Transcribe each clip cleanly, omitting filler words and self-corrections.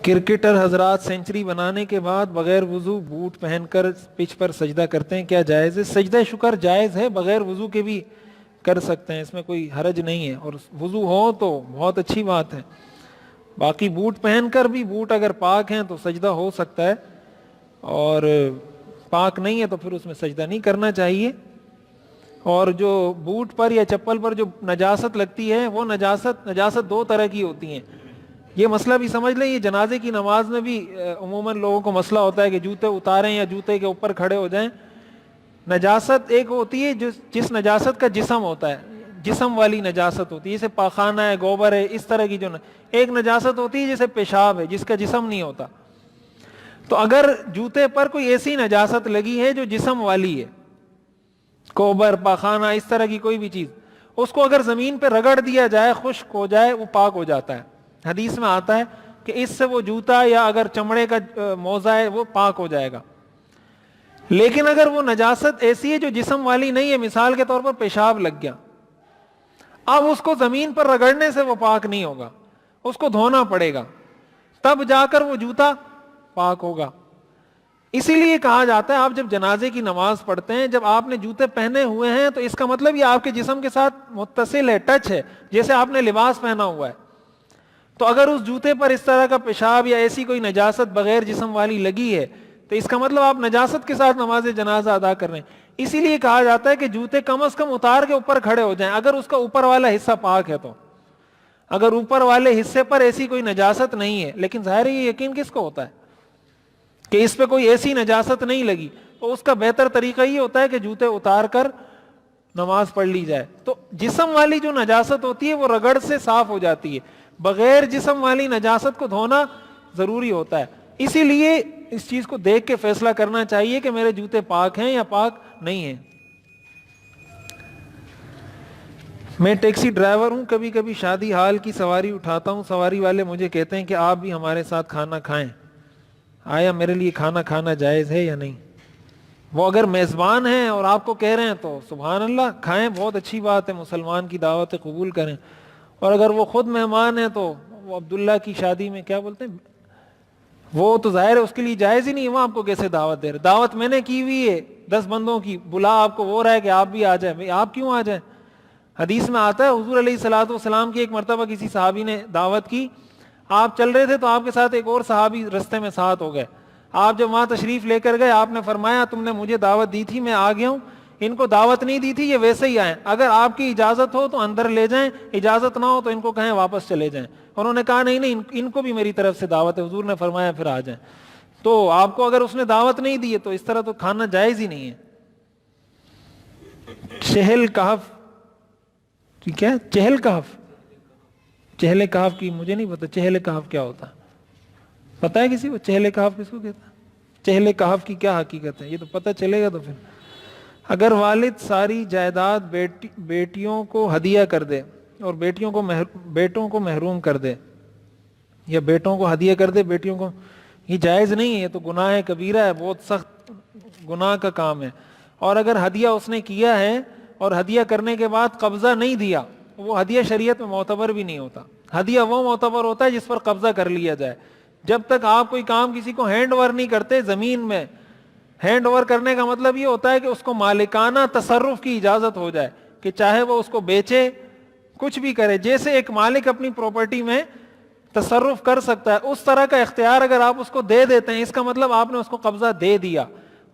Cricketer حضرات century بنانے کے بعد بغیر وضو بوٹ پہن کر پچ پر سجدہ کرتے ہیں، کیا جائز ہے؟ سجدہ شکر جائز ہے، بغیر وضو کے بھی کر سکتے ہیں، اس میں کوئی حرج نہیں ہے، اور وضو ہو تو بہت اچھی بات ہے۔ باقی بوٹ پہن کر بھی، بوٹ اگر پاک ہیں تو سجدہ ہو سکتا ہے، اور پاک نہیں ہے تو پھر اس میں سجدہ نہیں کرنا چاہیے۔ اور جو بوٹ پر یا چپل پر جو نجاست لگتی ہے، وہ نجاست دو طرح کی ہوتی ہیں۔ یہ مسئلہ بھی سمجھ لیں، یہ جنازے کی نماز میں بھی عموماً لوگوں کو مسئلہ ہوتا ہے کہ جوتے اتاریں یا جوتے کے اوپر کھڑے ہو جائیں۔ نجاست ایک ہوتی ہے جس نجاست کا جسم ہوتا ہے، جسم والی نجاست ہوتی ہے، جیسے پاخانہ ہے، گوبر ہے، اس طرح کی ایک نجاست ہوتی ہے جیسے پیشاب ہے، جس کا جسم نہیں ہوتا۔ تو اگر جوتے پر کوئی ایسی نجاست لگی ہے جو جسم والی ہے، گوبر، پاخانہ، اس طرح کی کوئی بھی چیز، اس کو اگر زمین پہ رگڑ دیا جائے، خشک ہو جائے، وہ پاک ہو جاتا ہے۔ حدیث میں آتا ہے کہ اس سے وہ جوتا یا اگر چمڑے کا موزہ ہے وہ پاک ہو جائے گا۔ لیکن اگر وہ نجاست ایسی ہے جو جسم والی نہیں ہے، مثال کے طور پر پیشاب لگ گیا، اب اس کو زمین پر رگڑنے سے وہ پاک نہیں ہوگا، اس کو دھونا پڑے گا، تب جا کر وہ جوتا پاک ہوگا۔ اسی لیے کہا جاتا ہے آپ جب جنازے کی نماز پڑھتے ہیں، جب آپ نے جوتے پہنے ہوئے ہیں تو اس کا مطلب یہ آپ کے جسم کے ساتھ متصل ہے، ٹچ ہے، جیسے آپ نے لباس پہنا ہوا ہے۔ تو اگر اس جوتے پر اس طرح کا پیشاب یا ایسی کوئی نجاست بغیر جسم والی لگی ہے تو اس کا مطلب آپ نجاست کے ساتھ نماز جنازہ ادا کر رہے ہیں۔ اسی لیے کہا جاتا ہے کہ جوتے کم از کم اتار کے اوپر کھڑے ہو جائیں، اگر اس کا اوپر والا حصہ پاک ہے تو۔ اگر اوپر والے حصے پر ایسی کوئی نجاست نہیں ہے، لیکن ظاہر ہے یہ یقین کس کو ہوتا ہے کہ اس پہ کوئی ایسی نجاست نہیں لگی، تو اس کا بہتر طریقہ یہ ہوتا ہے کہ جوتے اتار کر نماز پڑھ لی جائے۔ تو جسم والی جو نجاست ہوتی ہے وہ رگڑ سے صاف ہو جاتی ہے، بغیر جسم والی نجاست کو دھونا ضروری ہوتا ہے۔ اسی لیے اس چیز کو دیکھ کے فیصلہ کرنا چاہیے کہ میرے جوتے پاک ہیں یا پاک نہیں ہیں۔ میں ٹیکسی ڈرائیور ہوں، کبھی کبھی شادی حال کی سواری اٹھاتا ہوں، سواری والے مجھے کہتے ہیں کہ آپ بھی ہمارے ساتھ کھانا کھائیں، آیا میرے لیے کھانا کھانا جائز ہے یا نہیں؟ وہ اگر میزبان ہیں اور آپ کو کہہ رہے ہیں تو سبحان اللہ، کھائیں، بہت اچھی بات ہے، مسلمان کی دعوت قبول کریں۔ اور اگر وہ خود مہمان ہیں تو وہ عبداللہ کی شادی میں کیا بولتے ہیں، وہ تو ظاہر ہے اس کے لیے جائز ہی نہیں ہے، وہ آپ کو کیسے دعوت دے رہے؟ دعوت میں نے کی ہوئی ہے 10 بندوں کی، بلا آپ کو وہ رہا ہے کہ آپ بھی آ جائیں۔ بھئی آپ کیوں آ جائیں؟ حدیث میں آتا ہے حضور علیہ الصلوۃ والسلام کی ایک مرتبہ کسی صحابی نے دعوت کی، آپ چل رہے تھے تو آپ کے ساتھ ایک اور صحابی رستے میں ساتھ ہو گئے، آپ جب وہاں تشریف لے کر گئے آپ نے فرمایا تم نے مجھے دعوت دی تھی، میں آ گیا ہوں، ان کو دعوت نہیں دی تھی، یہ ویسے ہی آئیں، اگر آپ کی اجازت ہو تو اندر لے جائیں، اجازت نہ ہو تو ان کو کہیں واپس چلے جائیں۔ انہوں نے کہا نہیں نہیں، ان کو بھی میری طرف سے دعوت ہے، حضور نے فرمایا پھر آ جائیں۔ تو آپ کو اگر اس نے دعوت نہیں دی ہے تو اس طرح تو کھانا جائز ہی نہیں ہے۔ چہل کہف، کیا چہل کہف؟ چہل کہف کی مجھے نہیں پتا، چہل کہف کیا ہوتا پتا ہے کسی کو؟ چہل کہف کس کو کہتا ہے؟ چہل کہف کی کیا حقیقت ہے یہ تو پتہ چلے گا۔ تو پھر اگر والد ساری جائیداد بیٹیوں کو ہدیہ کر دے اور بیٹوں کو محروم کر دے، یا بیٹوں کو ہدیہ کر دے بیٹیوں کو، یہ جائز نہیں ہے، یہ تو گناہ کبیرہ ہے، بہت سخت گناہ کا کام ہے۔ اور اگر ہدیہ اس نے کیا ہے اور ہدیہ کرنے کے بعد قبضہ نہیں دیا، وہ ہدیہ شریعت میں معتبر بھی نہیں ہوتا۔ ہدیہ وہ معتبر ہوتا ہے جس پر قبضہ کر لیا جائے۔ جب تک آپ کوئی کام کسی کو ہینڈ اوور نہیں کرتے زمین میں، ہینڈ اوور کرنے کا مطلب یہ ہوتا ہے کہ اس کو مالکانہ تصرف کی اجازت ہو جائے، کہ چاہے وہ اس کو بیچے، کچھ بھی کرے، جیسے ایک مالک اپنی پراپرٹی میں تصرف کر سکتا ہے اس طرح کا اختیار اگر آپ اس کو دے دیتے ہیں، اس کا مطلب آپ نے اس کو قبضہ دے دیا،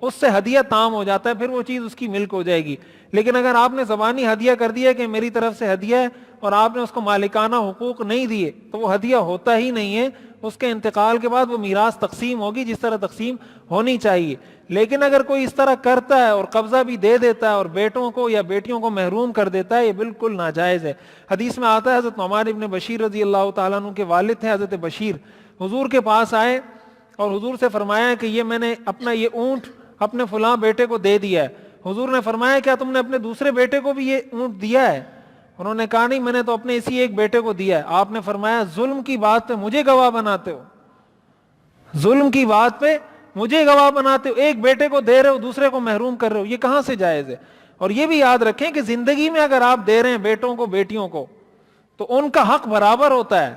اس سے ہدیہ تام ہو جاتا ہے، پھر وہ چیز اس کی ملک ہو جائے گی۔ لیکن اگر آپ نے زبانی ہدیہ کر دیا کہ میری طرف سے ہدیہ ہے اور آپ نے اس کو مالکانہ حقوق نہیں دیے تو وہ ہدیہ ہوتا ہی نہیں ہے، اس کے انتقال کے بعد وہ میراث تقسیم ہوگی جس طرح تقسیم ہونی چاہیے۔ لیکن اگر کوئی اس طرح کرتا ہے اور قبضہ بھی دے دیتا ہے اور بیٹوں کو یا بیٹیوں کو محروم کر دیتا ہے، یہ بالکل ناجائز ہے۔ حدیث میں آتا ہے حضرت نعمان ابن بشیر رضی اللہ تعالیٰ عنہ کے والد تھے حضرت بشیر، حضور کے پاس آئے اور حضور سے فرمایا کہ یہ میں نے اپنا یہ اونٹ اپنے فلاں بیٹے کو دے دیا ہے۔ حضور نے فرمایا کیا تم نے اپنے دوسرے بیٹے کو بھی یہ اونٹ دیا ہے؟ انہوں نے کہا نہیں، میں نے تو اپنے اسی ایک بیٹے کو دیا ہے۔ آپ نے فرمایا ظلم کی بات پہ مجھے گواہ بناتے ہو، ظلم کی بات پہ مجھے گواہ بناتے ہو، ایک بیٹے کو دے رہے ہو دوسرے کو محروم کر رہے ہو، یہ کہاں سے جائز ہے؟ اور یہ بھی یاد رکھیں کہ زندگی میں اگر آپ دے رہے ہیں بیٹوں کو بیٹیوں کو تو ان کا حق برابر ہوتا ہے۔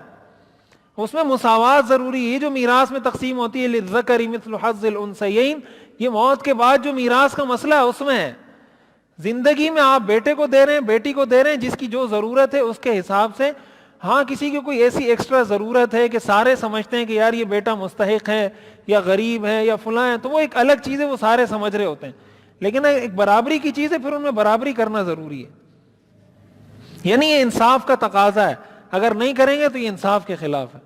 اس میں مساوات ضروری ہے. جو میراث میں تقسیم ہوتی ہے للذکر مثل حظ الانثیین، یہ موت کے بعد جو میراث کا مسئلہ ہے اس میں ہے. زندگی میں آپ بیٹے کو دے رہے ہیں، بیٹی کو دے رہے ہیں، جس کی جو ضرورت ہے اس کے حساب سے. ہاں کسی کی کوئی ایسی ایکسٹرا ضرورت ہے کہ سارے سمجھتے ہیں کہ یار یہ بیٹا مستحق ہے یا غریب ہے یا فلاں ہے، تو وہ ایک الگ چیز ہے، وہ سارے سمجھ رہے ہوتے ہیں. لیکن ایک برابری کی چیز ہے، پھر ان میں برابری کرنا ضروری ہے. یعنی یہ انصاف کا تقاضا ہے، اگر نہیں کریں گے تو یہ انصاف کے خلاف ہے.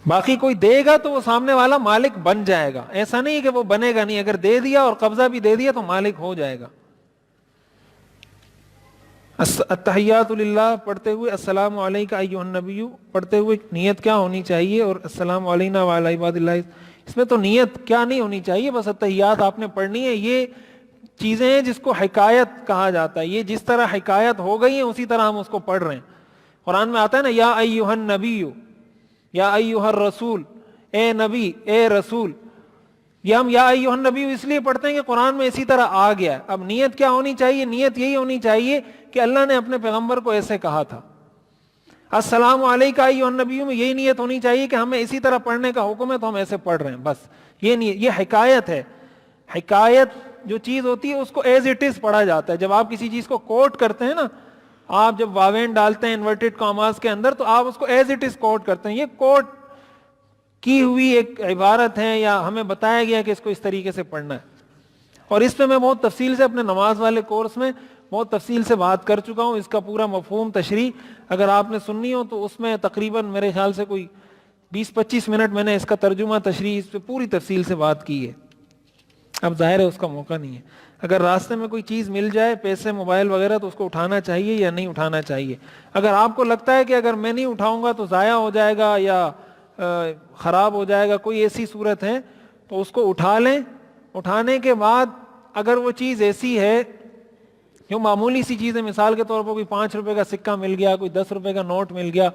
باقی کوئی دے گا تو وہ سامنے والا مالک بن جائے گا، ایسا نہیں کہ وہ بنے گا نہیں. اگر دے دیا اور قبضہ بھی دے دیا تو مالک ہو جائے گا. التحیات للہ پڑھتے ہوئے السلام علیک ایھا النبی پڑھتے ہوئے نیت کیا ہونی چاہیے؟ اور السلام علینا وعلی عباد اللہ، اس میں تو نیت کیا نہیں ہونی چاہیے، بس التحیات آپ نے پڑھنی ہے. یہ چیزیں ہیں جس کو حکایت کہا جاتا ہے. یہ جس طرح حکایت ہو گئی ہیں اسی طرح ہم اس کو پڑھ رہے ہیں. قرآن میں آتا ہے نا یا ایھا النبی یا ایھا الرسول، اے نبی اے رسول. یہ ہم یا ایھا النبی اس لیے پڑھتے ہیں کہ قرآن میں اسی طرح آ گیا. اب نیت کیا ہونی چاہیے؟ نیت یہی ہونی چاہیے کہ اللہ نے اپنے پیغمبر کو ایسے کہا تھا. السلام علیک ایھا النبی میں یہی نیت ہونی چاہیے کہ ہمیں اسی طرح پڑھنے کا حکم ہے تو ہم ایسے پڑھ رہے ہیں. بس یہ نیت، یہ حکایت ہے. حکایت جو چیز ہوتی ہے اس کو ایز اٹ از پڑھا جاتا ہے. جب آپ کسی چیز کو کوٹ کرتے ہیں نا، آپ جب واوین ڈالتے ہیں انورٹڈ کاماز کے اندر تو آپ اس کو ایز اٹ از کوٹ کرتے ہیں. یہ کوٹ کی ہوئی ایک عبارت ہے یا ہمیں بتایا گیا کہ اس کو اس طریقے سے پڑھنا ہے. اور اس پہ میں بہت تفصیل سے اپنے نماز والے کورس میں بہت تفصیل سے بات کر چکا ہوں. اس کا پورا مفہوم تشریح اگر آپ نے سننی ہو تو اس میں تقریباً میرے خیال سے کوئی 20-25 منٹ میں نے اس کا ترجمہ تشریح اس پہ پوری تفصیل سے بات کی ہے. اب ظاہر ہے اس کا موقع نہیں ہے. اگر راستے میں کوئی چیز مل جائے، پیسے موبائل وغیرہ، تو اس کو اٹھانا چاہیے یا نہیں اٹھانا چاہیے. اگر آپ کو لگتا ہے کہ اگر میں نہیں اٹھاؤں گا تو ضائع ہو جائے گا یا خراب ہو جائے گا، کوئی ایسی صورت ہے تو اس کو اٹھا لیں. اٹھانے کے بعد اگر وہ چیز ایسی ہے جو معمولی سی چیز ہے، مثال کے طور پر کوئی 5 روپے کا سکہ مل گیا، کوئی 10 روپے کا نوٹ مل گیا،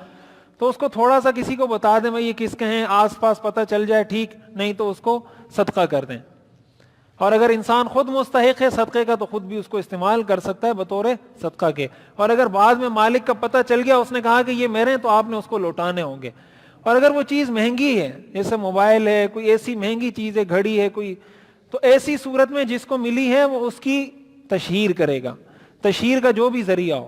تو اس کو تھوڑا سا کسی کو بتا دیں بھائی یہ کس کے ہیں، آس پاس پتہ چل جائے ٹھیک، نہیں تو اس کو صدقہ کر دیں. اور اگر انسان خود مستحق ہے صدقے کا تو خود بھی اس کو استعمال کر سکتا ہے بطور صدقہ کے. اور اگر بعد میں مالک کا پتہ چل گیا، اس نے کہا کہ یہ میرے ہیں، تو آپ نے اس کو لوٹانے ہوں گے. اور اگر وہ چیز مہنگی ہے، جیسے موبائل ہے، کوئی ایسی مہنگی چیز ہے، گھڑی ہے کوئی، تو ایسی صورت میں جس کو ملی ہے وہ اس کی تشہیر کرے گا. تشہیر کا جو بھی ذریعہ ہو،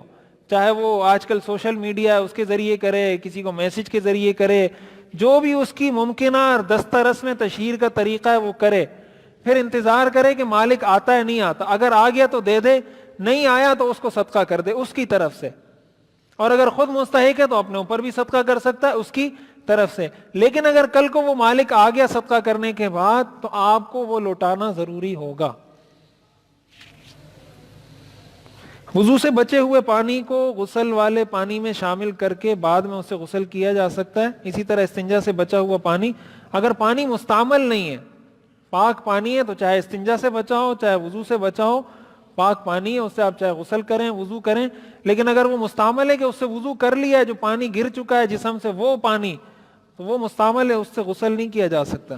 چاہے وہ آج کل سوشل میڈیا ہے اس کے ذریعے کرے، کسی کو میسج کے ذریعے کرے، جو بھی اس کی ممکنہ دسترس میں تشہیر کا طریقہ ہے وہ کرے. پھر انتظار کرے کہ مالک آتا ہے نہیں آتا. اگر آ گیا تو دے دے، نہیں آیا تو اس کو صدقہ کر دے اس کی طرف سے. اور اگر خود مستحق ہے تو اپنے اوپر بھی صدقہ کر سکتا ہے اس کی طرف سے. لیکن اگر کل کو وہ مالک آ گیا صدقہ کرنے کے بعد تو آپ کو وہ لوٹانا ضروری ہوگا. وضو سے بچے ہوئے پانی کو غسل والے پانی میں شامل کر کے بعد میں اسے غسل کیا جا سکتا ہے. اسی طرح استنجا سے بچا ہوا پانی، اگر پانی مستعمل نہیں ہے، پاک پانی ہے، تو چاہے استنجا سے بچا ہو چاہے وضو سے بچا ہو، پاک پانی ہے، اس سے آپ چاہے غسل کریں وضو کریں. لیکن اگر وہ مستعمل ہے کہ اس سے وضو کر لیا ہے، جو پانی گر چکا ہے جسم سے وہ پانی، تو وہ مستعمل ہے، اس سے غسل نہیں کیا جا سکتا،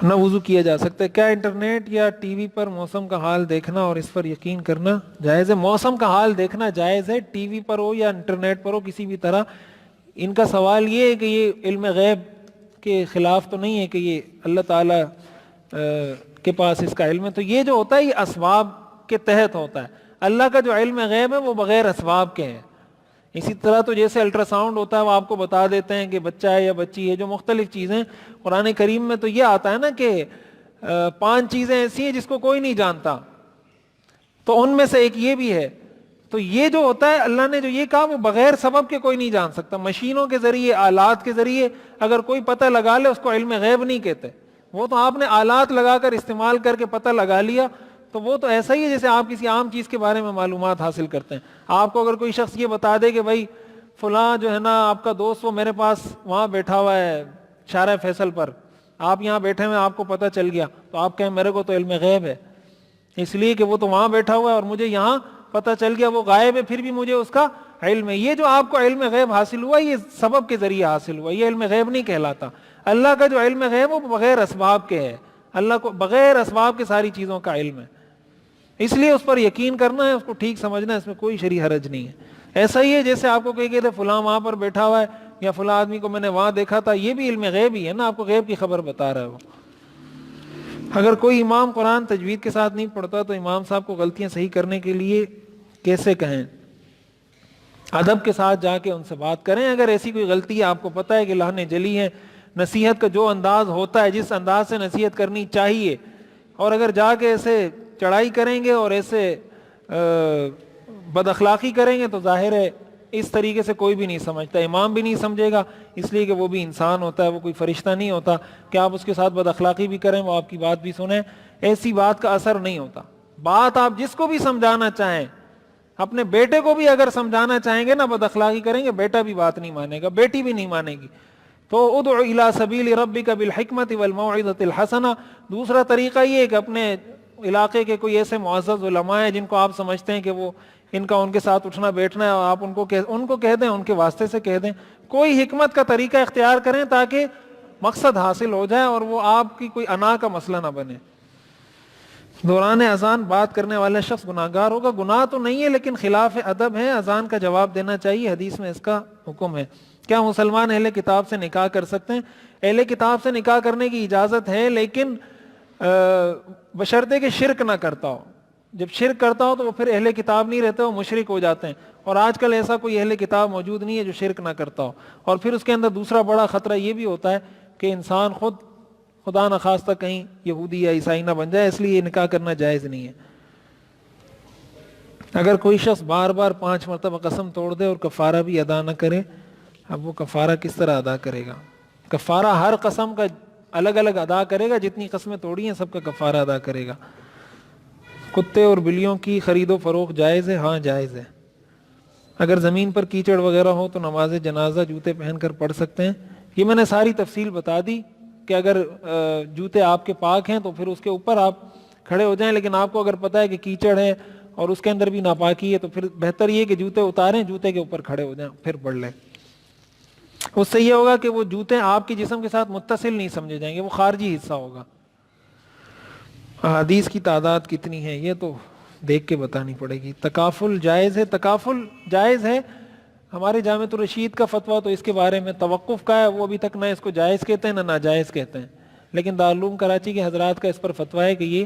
نہ وضو کیا جا سکتا ہے. کیا انٹرنیٹ یا ٹی وی پر موسم کا حال دیکھنا اور اس پر یقین کرنا جائز ہے؟ موسم کا حال دیکھنا جائز ہے، ٹی وی پر ہو یا انٹرنیٹ پر ہو، کسی بھی طرح. ان کا سوال یہ ہے کہ یہ علم غیب کے خلاف تو نہیں ہے کہ یہ اللہ تعالی کے پاس اس کا علم ہے. تو یہ جو ہوتا ہے یہ اسباب کے تحت ہوتا ہے. اللہ کا جو علم غیب ہے وہ بغیر اسباب کے ہے. اسی طرح تو جیسے الٹرا ساؤنڈ ہوتا ہے وہ آپ کو بتا دیتے ہیں کہ بچہ ہے یا بچی ہے، جو مختلف چیزیں. قرآن کریم میں تو یہ آتا ہے نا کہ 5 چیزیں ایسی ہیں جس کو کوئی نہیں جانتا، تو ان میں سے ایک یہ بھی ہے. تو یہ جو ہوتا ہے اللہ نے جو یہ کہا وہ بغیر سبب کے کوئی نہیں جان سکتا. مشینوں کے ذریعے، آلات کے ذریعے اگر کوئی پتہ لگا لے اس کو علم غیب نہیں کہتے. وہ تو آپ نے آلات لگا کر استعمال کر کے پتہ لگا لیا، تو وہ تو ایسا ہی ہے جیسے آپ کسی عام چیز کے بارے میں معلومات حاصل کرتے ہیں. آپ کو اگر کوئی شخص یہ بتا دے کہ بھائی فلاں جو ہے نا آپ کا دوست وہ میرے پاس وہاں بیٹھا ہوا ہے شارع فیصل پر، آپ یہاں بیٹھے ہوئے آپ کو پتہ چل گیا، تو آپ کہیں میرے کو تو علم غیب ہے، اس لیے کہ وہ تو وہاں بیٹھا ہوا ہے اور مجھے یہاں پتہ چل گیا، وہ غائب ہے پھر بھی مجھے اس کا علم ہے. یہ جو آپ کو علم غیب حاصل ہوا یہ سبب کے ذریعے حاصل ہوا، یہ علم غیب نہیں کہلاتا. اللہ کا جو علم غیب وہ بغیر اسباب کے ہے. اللہ کو بغیر اسباب کے ساری چیزوں کا علم ہے، اس لیے اس پر یقین کرنا ہے، اس کو ٹھیک سمجھنا ہے، اس میں کوئی شرعی حرج نہیں ہے. ایسا ہی ہے جیسے آپ کو کہتے تھے فلاں وہاں پر بیٹھا ہوا ہے یا فلاں آدمی کو میں نے وہاں دیکھا تھا، یہ بھی علم غیب ہی ہے نا، آپ کو غیب کی خبر بتا رہا ہے وہ۔ اگر کوئی امام قرآن تجوید کے ساتھ نہیں پڑھتا تو امام صاحب کو غلطیاں صحیح کرنے کے لیے کیسے کہیں؟ ادب کے ساتھ جا کے ان سے بات کریں، اگر ایسی کوئی غلطی ہے آپ کو پتہ ہے کہ لہنے جلی ہے، نصیحت کا جو انداز ہوتا ہے، جس انداز سے نصیحت کرنی چاہیے، اور اگر جا کے ایسے چڑھائی کریں گے اور ایسے بد اخلاقی کریں گے تو ظاہر ہے اس طریقے سے کوئی بھی نہیں سمجھتا، امام بھی نہیں سمجھے گا، اس لیے کہ وہ بھی انسان ہوتا ہے، وہ کوئی فرشتہ نہیں ہوتا کہ آپ اس کے ساتھ بد اخلاقی بھی کریں وہ آپ کی بات بھی سنیں، ایسی بات کا اثر نہیں ہوتا۔ بات آپ جس کو بھی سمجھانا چاہیں، اپنے بیٹے کو بھی اگر سمجھانا چاہیں گے نا بد اخلاقی کریں گے، بیٹا بھی بات نہیں مانے گا، بیٹی بھی نہیں مانے گی۔ تو ادع الی سبیل ربک بالحکمت والموعظۃ الحسنہ، دوسرا طریقہ یہ ہے کہ اپنے علاقے کے کوئی ایسے معزز علماء ہیں جن کو آپ سمجھتے ہیں کہ وہ ان کا ان کے ساتھ اٹھنا بیٹھنا ہے، آپ ان کو کہہ دیں، ان کے واسطے سے کہہ دیں، کوئی حکمت کا طریقہ اختیار کریں تاکہ مقصد حاصل ہو جائے اور وہ آپ کی کوئی انا کا مسئلہ نہ بنے۔ دوران اذان بات کرنے والا شخص گناہگار ہوگا؟ گناہ تو نہیں ہے لیکن خلاف ادب ہے، اذان کا جواب دینا چاہیے، حدیث میں اس کا حکم ہے۔ کیا مسلمان اہل کتاب سے نکاح کر سکتے ہیں؟ اہل کتاب سے نکاح کرنے کی اجازت ہے لیکن بشرطے کہ شرک نہ کرتا ہو۔ جب شرک کرتا ہو تو وہ پھر اہل کتاب نہیں رہتے، وہ مشرک ہو جاتے ہیں، اور آج کل ایسا کوئی اہل کتاب موجود نہیں ہے جو شرک نہ کرتا ہو۔ اور پھر اس کے اندر دوسرا بڑا خطرہ یہ بھی ہوتا ہے کہ انسان خود خدا نخواستہ کہیں یہودی یا عیسائی نہ بن جائے، اس لیے یہ نکاح کرنا جائز نہیں ہے۔ اگر کوئی شخص بار بار 5 مرتبہ قسم توڑ دے اور کفارہ بھی ادا نہ کرے، اب وہ کفارہ کس طرح ادا کرے گا؟ کفارہ ہر قسم کا الگ الگ ادا کرے گا، جتنی قسمیں توڑی ہیں سب کا کفارہ ادا کرے گا۔ کتے اور بلیوں کی خرید و فروخت جائز ہے؟ ہاں جائز ہے۔ اگر زمین پر کیچڑ وغیرہ ہو تو نماز جنازہ جوتے پہن کر پڑھ سکتے ہیں؟ یہ میں نے ساری تفصیل بتا دی کہ اگر جوتے آپ کے پاک ہیں تو پھر اس کے اوپر آپ کھڑے ہو جائیں، لیکن آپ کو اگر پتہ ہے کہ کیچڑ ہے اور اس کے اندر بھی ناپاکی ہے تو پھر بہتر یہ کہ جوتے اتاریں، جوتے کے اوپر کھڑے ہو جائیں، پھر پڑھ لیں۔ اس سے یہ ہوگا کہ وہ جوتے آپ کے جسم کے ساتھ متصل نہیں سمجھے جائیں گے، وہ خارجی حصہ ہوگا۔ حدیث کی تعداد کتنی ہے یہ تو دیکھ کے بتانی پڑے گی۔ تکافل جائز ہے؟ تکافل جائز ہے، ہمارے جامعۃ الرشید کا فتویٰ تو اس کے بارے میں توقف کا ہے، وہ ابھی تک نہ اس کو جائز کہتے ہیں نہ ناجائز کہتے ہیں، لیکن دارالعلوم کراچی کے حضرات کا اس پر فتویٰ ہے کہ یہ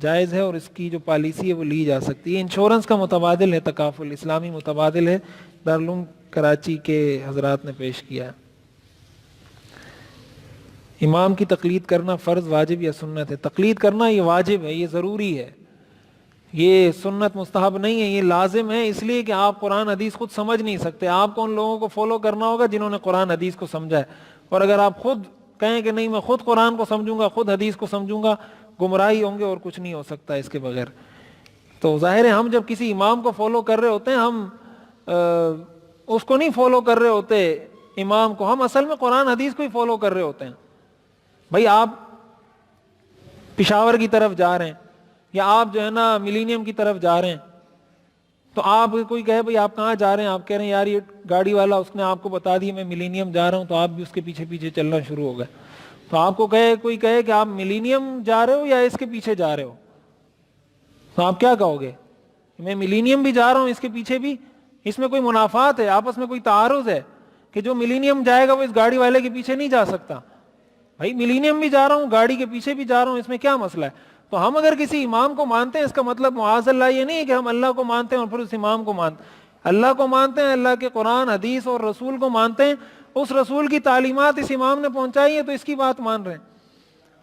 جائز ہے اور اس کی جو پالیسی ہے وہ لی جا سکتی ہے۔ انشورنس کا متبادل ہے تکافل، اسلامی متبادل ہے، دارالعلوم کراچی کے حضرات نے پیش کیا ہے۔ امام کی تقلید کرنا فرض، واجب یا سنت ہے؟ تقلید کرنا یہ واجب ہے، یہ ضروری ہے، یہ سنت مستحب نہیں ہے، یہ لازم ہے، اس لیے کہ آپ قرآن حدیث خود سمجھ نہیں سکتے، آپ کو ان لوگوں کو فالو کرنا ہوگا جنہوں نے قرآن حدیث کو سمجھا ہے، اور اگر آپ خود کہیں کہ نہیں میں خود قرآن کو سمجھوں گا، خود حدیث کو سمجھوں گا، گمراہی ہوں گے اور کچھ نہیں ہو سکتا اس کے بغیر۔ تو ظاہر ہے ہم جب کسی امام کو فالو کر رہے ہوتے ہیں، ہم اس کو نہیں فالو کر رہے ہوتے امام کو، ہم اصل میں قرآن حدیث کو ہی فالو کر رہے ہوتے ہیں۔ بھائی آپ پشاور کی طرف جا رہے ہیں یا آپ جو ہے نا ملینیم کی طرف جا رہے ہیں، تو آپ کوئی کہے بھئی آپ کہاں جا رہے ہیں، آپ کہہ رہے ہیں یار یہ گاڑی والا اس نے آپ کو بتا دی میں ملینیم جا رہا ہوں، تو آپ بھی اس کے پیچھے پیچھے چلنا شروع ہو گئے۔ تو آپ کو کوئی کہے کہ آپ ملینیم جا رہے ہو یا اس کے پیچھے جا رہے ہو، تو آپ کیا کہو گے؟ میں ملینیم بھی جا رہا ہوں، اس کے پیچھے بھی، اس میں کوئی منافات ہے، آپس میں کوئی تعارض ہے کہ جو ملینیم جائے گا وہ اس گاڑی والے کے پیچھے نہیں جا سکتا؟ بھائی ملینیم بھی جا رہا ہوں، گاڑی کے پیچھے بھی جا رہا ہوں، اس میں کیا مسئلہ ہے؟ تو ہم اگر کسی امام کو مانتے ہیں اس کا مطلب معاذ اللہ یہ نہیں ہے کہ ہم اللہ کو مانتے ہیں اور پھر اس امام کو مانتے ہیں۔ اللہ کو مانتے ہیں، اللہ کے قرآن حدیث اور رسول کو مانتے ہیں، اس رسول کی تعلیمات اس امام نے پہنچائی ہے تو اس کی بات مان رہے ہیں۔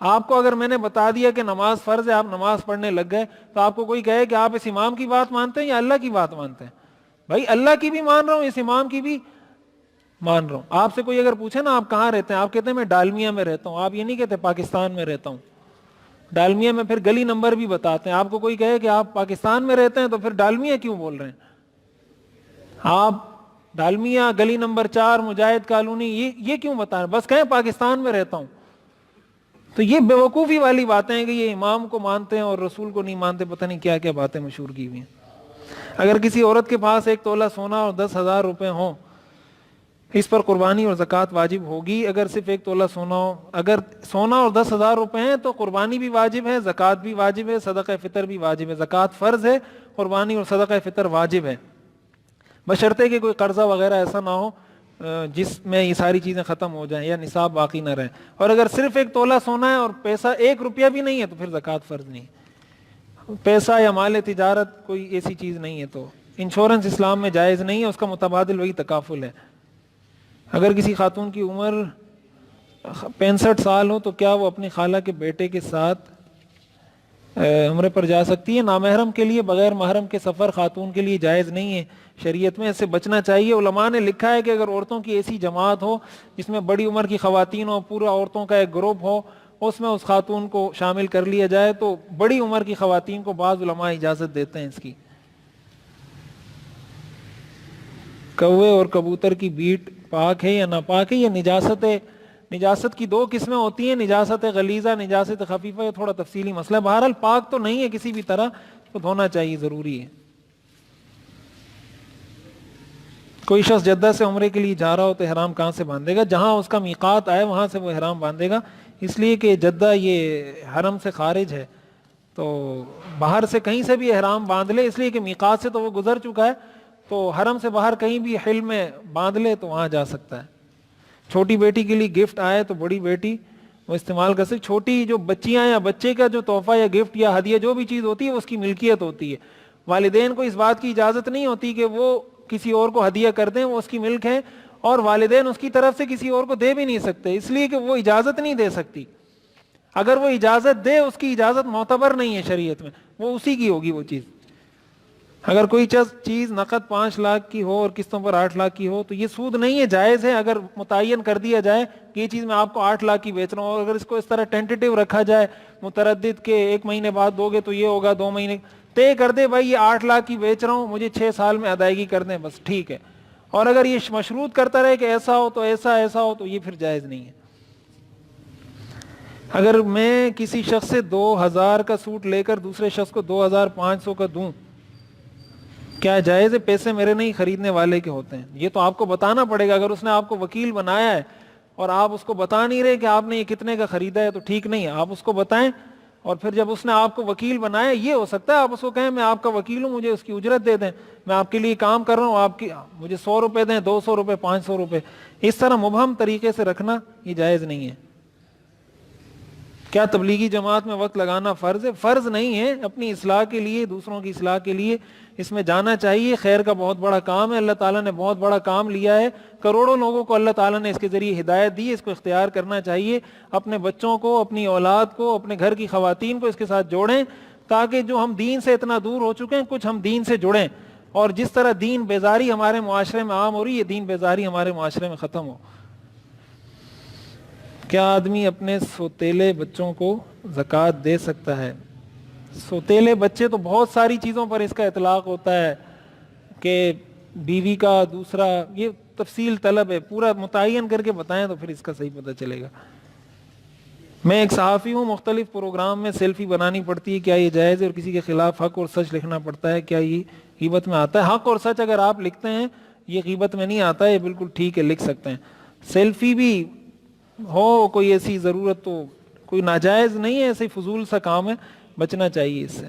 آپ کو اگر میں نے بتا دیا کہ نماز فرض ہے، آپ نماز پڑھنے لگ گئے، تو آپ کو کوئی کہے کہ آپ اس امام کی بات مانتے ہیں یا اللہ کی بات مانتے ہیں؟ بھائی اللہ کی بھی مان رہا ہوں، اس امام کی بھی مان رہا ہوں۔ آپ سے کوئی اگر پوچھے نا آپ کہاں رہتے ہیں، آپ کہتے ہیں میں ڈالمیا میں رہتا ہوں، آپ یہ نہیں کہتے پاکستان میں رہتا ہوں۔ ڈالمیا میں پھر گلی نمبر بھی بتاتے ہیں، آپ کو کوئی کہے کہ آپ پاکستان میں رہتے ہیں تو پھر ڈالمیا کیوں بول رہے ہیں؟ آپ ڈالمیا گلی نمبر 4 مجاہد کالونی یہ کیوں بتا رہے ہیں؟ بس کہیں پاکستان میں رہتا ہوں۔ تو یہ بیوقوفی والی باتیں ہیں کہ یہ امام کو مانتے ہیں اور رسول کو نہیں مانتے، پتہ نہیں کیا کیا باتیں مشہور کی ہوئی ہیں۔ اگر کسی عورت کے پاس 1 تولہ سونا اور 10,000 روپے ہوں، اس پر قربانی اور زکوٰۃ واجب ہوگی؟ اگر صرف 1 تولہ سونا ہو، اگر سونا اور 10,000 روپے ہیں تو قربانی بھی واجب ہے، زکوٰۃ بھی واجب ہے، صدقہ فطر بھی واجب ہے۔ زکوٰۃ فرض ہے، قربانی اور صدقہ فطر واجب ہے۔ بشرطے کہ کوئی قرضہ وغیرہ ایسا نہ ہو جس میں یہ ساری چیزیں ختم ہو جائیں یا نصاب باقی نہ رہے. اور اگر صرف 1 تولہ سونا ہے اور پیسہ 1 روپیہ بھی نہیں ہے تو پھر زکوٰۃ فرض نہیں. پیسہ یا مال تجارت کوئی ایسی چیز نہیں ہے تو انشورنس اسلام میں جائز نہیں ہے, اس کا متبادل وہی تکافل ہے. اگر کسی خاتون کی عمر 65 سال ہو تو کیا وہ اپنی خالہ کے بیٹے کے ساتھ عمرے پر جا سکتی ہے؟ نامحرم کے لیے بغیر محرم کے سفر خاتون کے لیے جائز نہیں ہے, شریعت میں اسے بچنا چاہیے. علماء نے لکھا ہے کہ اگر عورتوں کی ایسی جماعت ہو جس میں بڑی عمر کی خواتین ہو, پورا عورتوں کا ایک گروپ ہو, اس میں اس خاتون کو شامل کر لیا جائے تو بڑی عمر کی خواتین کو بعض علماء اجازت دیتے ہیں اس کی. کوے اور کبوتر کی بیٹ پاک ہے یا ناپاک ہے؟ یا نجاست ہے. نجاست کی 2 قسمیں ہوتی ہیں, نجاست غلیظہ, نجاست خفیفہ. یہ تھوڑا تفصیلی مسئلہ ہے. بہرحال پاک تو نہیں ہے کسی بھی طرح, تو دھونا چاہیے, ضروری ہے. کوئی شخص جدہ سے عمرے کے لیے جا رہا ہو تو احرام کہاں سے باندھے گا؟ جہاں اس کا میقات آئے وہاں سے وہ احرام باندھے گا, اس لیے کہ جدہ یہ حرم سے خارج ہے, تو باہر سے کہیں سے بھی احرام باندھ لے, اس لیے کہ میقات سے تو وہ گزر چکا ہے, تو حرم سے باہر کہیں بھی حل میں باندھ لے تو وہاں جا سکتا ہے. چھوٹی بیٹی کے لیے گفٹ آئے تو بڑی بیٹی وہ استعمال کر سکتی. چھوٹی جو بچیاں یا بچے کا جو تحفہ یا گفٹ یا ہدیہ جو بھی چیز ہوتی ہے اس کی ملکیت ہوتی ہے. والدین کو اس بات کی اجازت نہیں ہوتی کہ وہ کسی اور کو ہدیہ کر دیں, وہ اس کی ملک ہے, اور والدین اس کی طرف سے کسی اور کو دے بھی نہیں سکتے, اس لیے کہ وہ اجازت نہیں دے سکتی. اگر وہ اجازت دے, اس کی اجازت معتبر نہیں ہے شریعت میں, وہ اسی کی ہوگی وہ چیز. اگر کوئی چیز نقد 5 لاکھ کی ہو اور قسطوں پر 8 لاکھ کی ہو تو یہ سود نہیں ہے, جائز ہے. اگر متعین کر دیا جائے کہ یہ چیز میں آپ کو 8 لاکھ کی بیچ رہا ہوں, اور اگر اس کو اس طرح ٹینٹیٹیو رکھا جائے, متردد کے 1 مہینے بعد دو گے تو یہ ہوگا, 2 مہینے طے کر دے بھائی یہ 8 لاکھ کی بیچ رہا ہوں, مجھے 6 سال میں ادائیگی کر دیں, بس ٹھیک ہے. اور اگر یہ مشروط کرتا رہے کہ ایسا ہو تو ایسا, ایسا ہو, تو یہ پھر جائز نہیں ہے. اگر میں کسی شخص سے 2000 کا سوٹ لے کر دوسرے شخص کو 2500 کا دوں, کیا جائز ہے؟ پیسے میرے نہیں, خریدنے والے کے ہوتے ہیں. یہ تو آپ کو بتانا پڑے گا. اگر اس نے آپ کو وکیل بنایا ہے اور آپ اس کو بتا نہیں رہے کہ آپ نے یہ کتنے کا خریدا ہے تو ٹھیک نہیں ہے. آپ اس کو بتائیں, اور پھر جب اس نے آپ کو وکیل بنایا, یہ ہو سکتا ہے آپ اس کو کہیں میں آپ کا وکیل ہوں, مجھے اس کی اجرت دے دیں, میں آپ کے لیے کام کر رہا ہوں, آپ کی مجھے 100 روپے دیں, 200 روپے, 500 روپے. اس طرح مبہم طریقے سے رکھنا یہ جائز نہیں ہے. کیا تبلیغی جماعت میں وقت لگانا فرض ہے؟ فرض نہیں ہے, اپنی اصلاح کے لیے, دوسروں کی اصلاح کے لیے اس میں جانا چاہیے. خیر کا بہت بڑا کام ہے, اللہ تعالیٰ نے بہت بڑا کام لیا ہے, کروڑوں لوگوں کو اللہ تعالیٰ نے اس کے ذریعے ہدایت دی, اس کو اختیار کرنا چاہیے. اپنے بچوں کو, اپنی اولاد کو, اپنے گھر کی خواتین کو اس کے ساتھ جوڑیں, تاکہ جو ہم دین سے اتنا دور ہو چکے ہیں کچھ ہم دین سے جڑیں, اور جس طرح دین بیزاری ہمارے معاشرے میں عام ہو رہی ہے, دین بیزاری ہمارے معاشرے میں ختم ہو. کیا آدمی اپنے سوتیلے بچوں کو زکوٰۃ دے سکتا ہے؟ سوتیلے بچے تو بہت ساری چیزوں پر اس کا اطلاق ہوتا ہے, کہ بیوی کا دوسرا, یہ تفصیل طلب ہے, پورا متعین کر کے بتائیں تو پھر اس کا صحیح پتہ چلے گا. میں ایک صحافی ہوں, مختلف پروگرام میں سیلفی بنانی پڑتی ہے, کیا یہ جائز ہے؟ اور کسی کے خلاف حق اور سچ لکھنا پڑتا ہے, کیا یہ غیبت میں آتا ہے؟ حق اور سچ اگر آپ لکھتے ہیں یہ غیبت میں نہیں آتا ہے, یہ بالکل ٹھیک ہے, لکھ سکتے ہیں. سیلفی بھی ہو کوئی ایسی ضرورت تو کوئی ناجائز نہیں ہے, ایسے فضول سا کام ہے, بچنا چاہیے اس سے.